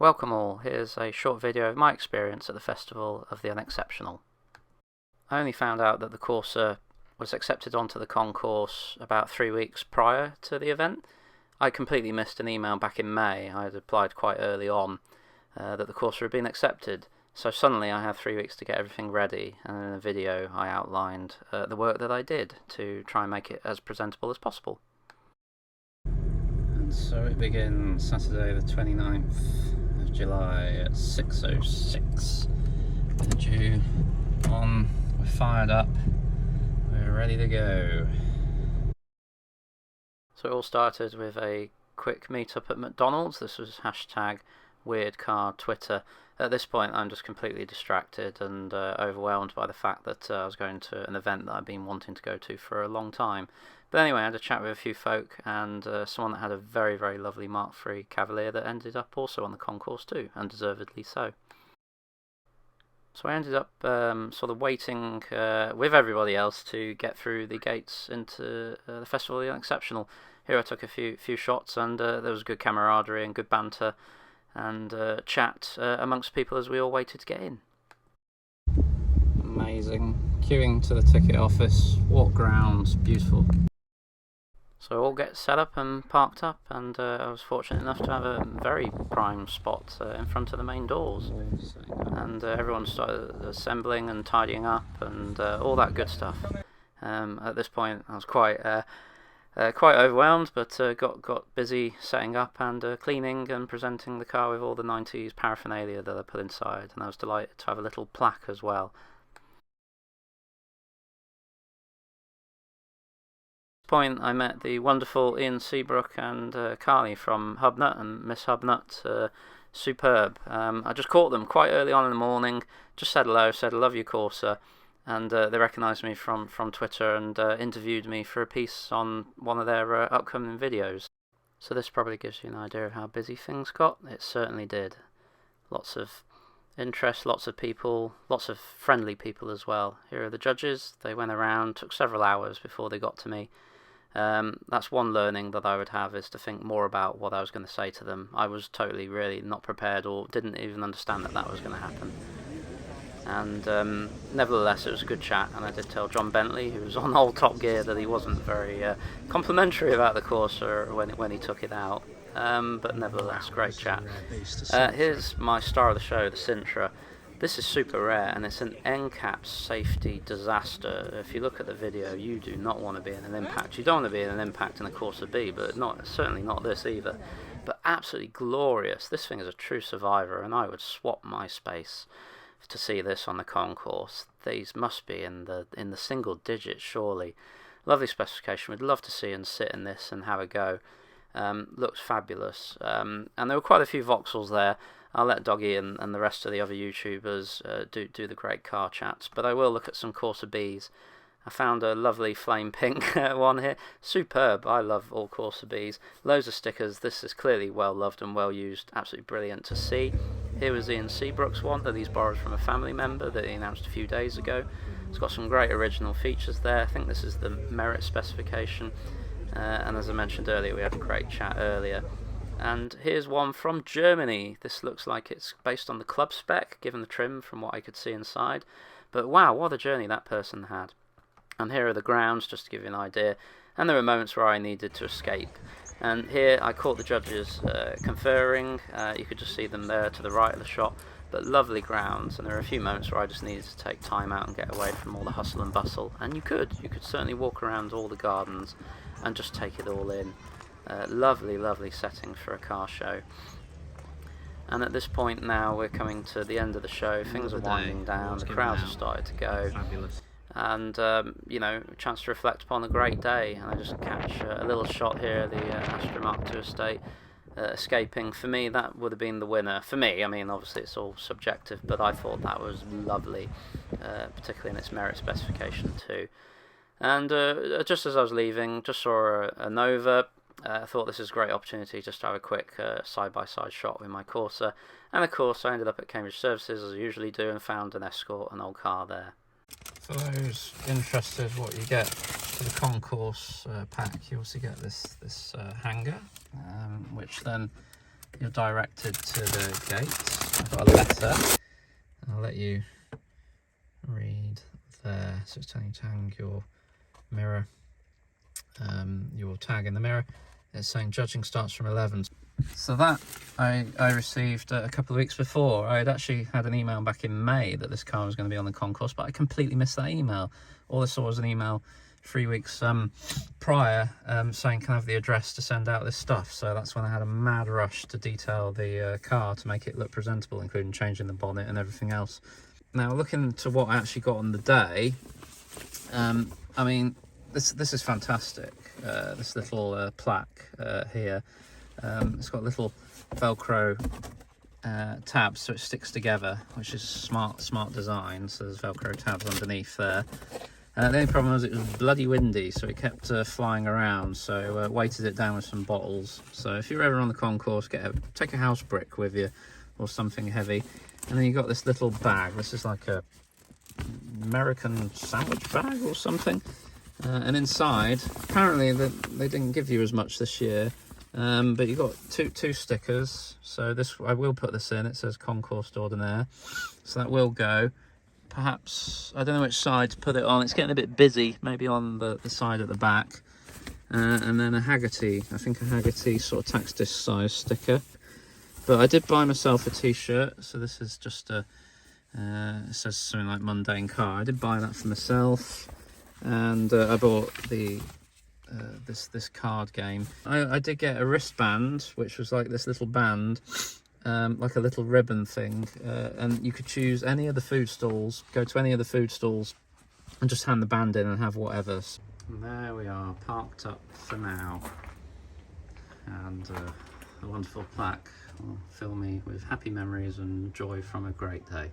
Welcome all, here's a short video of my experience at the Festival of the Unexceptional. I only found out that the Corsa was accepted onto the concourse about 3 weeks prior to the event. I completely missed an email back in May. I had applied quite early on that the Corsa had been accepted, so suddenly I had 3 weeks to get everything ready, and in a video I outlined the work that I did to try and make it as presentable as possible. And so it begins Saturday the 29th of July at 6:06. We're due on, we're fired up, we're ready to go. So it all started with a quick meet-up at McDonald's. This was #WeirdCarTwitter. At this point I'm just completely distracted and overwhelmed by the fact that I was going to an event that I've been wanting to go to for a long time. But anyway, I had a chat with a few folk and someone that had a very, very lovely Mark III Cavalier that ended up also on the concourse too, and deservedly so. So I ended up sort of waiting with everybody else to get through the gates into the Festival of the Unexceptional. Here I took a few shots, and there was good camaraderie and good banter and chat amongst people as we all waited to get in. Amazing. Queuing to the ticket office, walk grounds, beautiful. So all get set up and parked up, and I was fortunate enough to have a very prime spot in front of the main doors. And everyone started assembling and tidying up and all that good stuff. At this point I was quite overwhelmed, but got busy setting up and cleaning and presenting the car with all the 90s paraphernalia that I put inside, and I was delighted to have a little plaque as well. Point I met the wonderful Ian Seabrook and Carly from Hubnut, and Miss Hubnut, superb. I just caught them quite early on in the morning, just said hello, said I love you Corsa, and they recognised me from Twitter and interviewed me for a piece on one of their upcoming videos. So this probably gives you an idea of how busy things got. It certainly did. Lots of interest, lots of people, lots of friendly people as well. Here are the judges. They went around, took several hours before they got to me. That's one learning that I would have, is to think more about what I was going to say to them. I was totally really not prepared, or didn't even understand that was going to happen. And nevertheless it was a good chat, and I did tell John Bentley, who was on old Top Gear, that he wasn't very complimentary about the Corsa when he took it out. But nevertheless, great chat. Here's my star of the show, the Sintra. This is super rare, and it's an NCAP safety disaster. If you look at the video, you do not want to be in an impact. You don't want to be in an impact in a Corsa B, but certainly not this either. But absolutely glorious. This thing is a true survivor, and I would swap my space to see this on the concourse. These must be in the single digits, surely. Lovely specification. We'd love to see and sit in this and have a go. Looks fabulous. And there were quite a few Vauxhalls there. I'll let Doggy and the rest of the other YouTubers do the great car chats, but I will look at some Corsa Bs. I found a lovely flame pink one here. Superb. I love all Corsa Bs. Loads of stickers. This is clearly well loved and well used. Absolutely brilliant to see. Here was Ian Seabrook's one that he's borrowed from a family member that he announced a few days ago. It's got some great original features there. I think this is the merit specification. And as I mentioned earlier, we had a great chat earlier. And here's one from Germany. This looks like it's based on the club spec, given the trim from what I could see inside. But wow, what a journey that person had. And here are the grounds, just to give you an idea. And there were moments where I needed to escape. And here I caught the judges conferring. You could just see them there to the right of the shot. But lovely grounds. And there are a few moments where I just needed to take time out and get away from all the hustle and bustle. And you could certainly walk around all the gardens and just take it all in. Lovely, lovely setting for a car show. And at this point now we're coming to the end of the show. Things are winding down. The crowds have started to go. Fabulous. And you know, a chance to reflect upon a great day. And I just catch a little shot here, the Astra Mark II estate escaping. For me, that would have been the winner. For me, I mean, obviously it's all subjective, but I thought that was lovely, particularly in its merit specification too. And just as I was leaving, just saw a Nova. I thought this is a great opportunity just to have a quick side-by-side shot with my Corsa. And of course I ended up at Cambridge Services as I usually do, and found an Escort, an old car there. For those interested what you get for the concourse pack, you also get this hanger, which then you're directed to the gate. I've got a letter. I'll let you read there. So it's telling you to hang your mirror, your tag in the mirror. It's saying judging starts from 11. So that I received a couple of weeks before. I had actually had an email back in May that this car was going to be on the concourse, but I completely missed that email. All I saw was an email 3 weeks prior saying can I have the address to send out this stuff. So that's when I had a mad rush to detail the car to make it look presentable, including changing the bonnet and everything else. Now looking to what I actually got on the day, I mean this is fantastic. This little plaque here, it's got little Velcro tabs so it sticks together, which is smart design. So there's Velcro tabs underneath there. The only problem was it was bloody windy, so it kept flying around, so weighted it down with some bottles. So if you're ever on the concourse, take a house brick with you or something heavy. And then you got this little bag. This is like a American sandwich bag or something. And inside, apparently they didn't give you as much this year, but you got two stickers. So this, I will put this in. It says Concours d'Ordinaire, so that will go. Perhaps, I don't know which side to put it on. It's getting a bit busy, maybe on the side at the back. And then a Haggerty, I think a Haggerty sort of tax disc size sticker. But I did buy myself a t-shirt, so this is just a, it says something like mundane car. I did buy that for myself, and I bought the this card game. I did get a wristband, which was like this little band, like a little ribbon thing, and you could choose any of the food stalls, go to any of the food stalls and just hand the band in and have whatever. And there we are, parked up for now, and a wonderful plaque will fill me with happy memories and joy from a great day.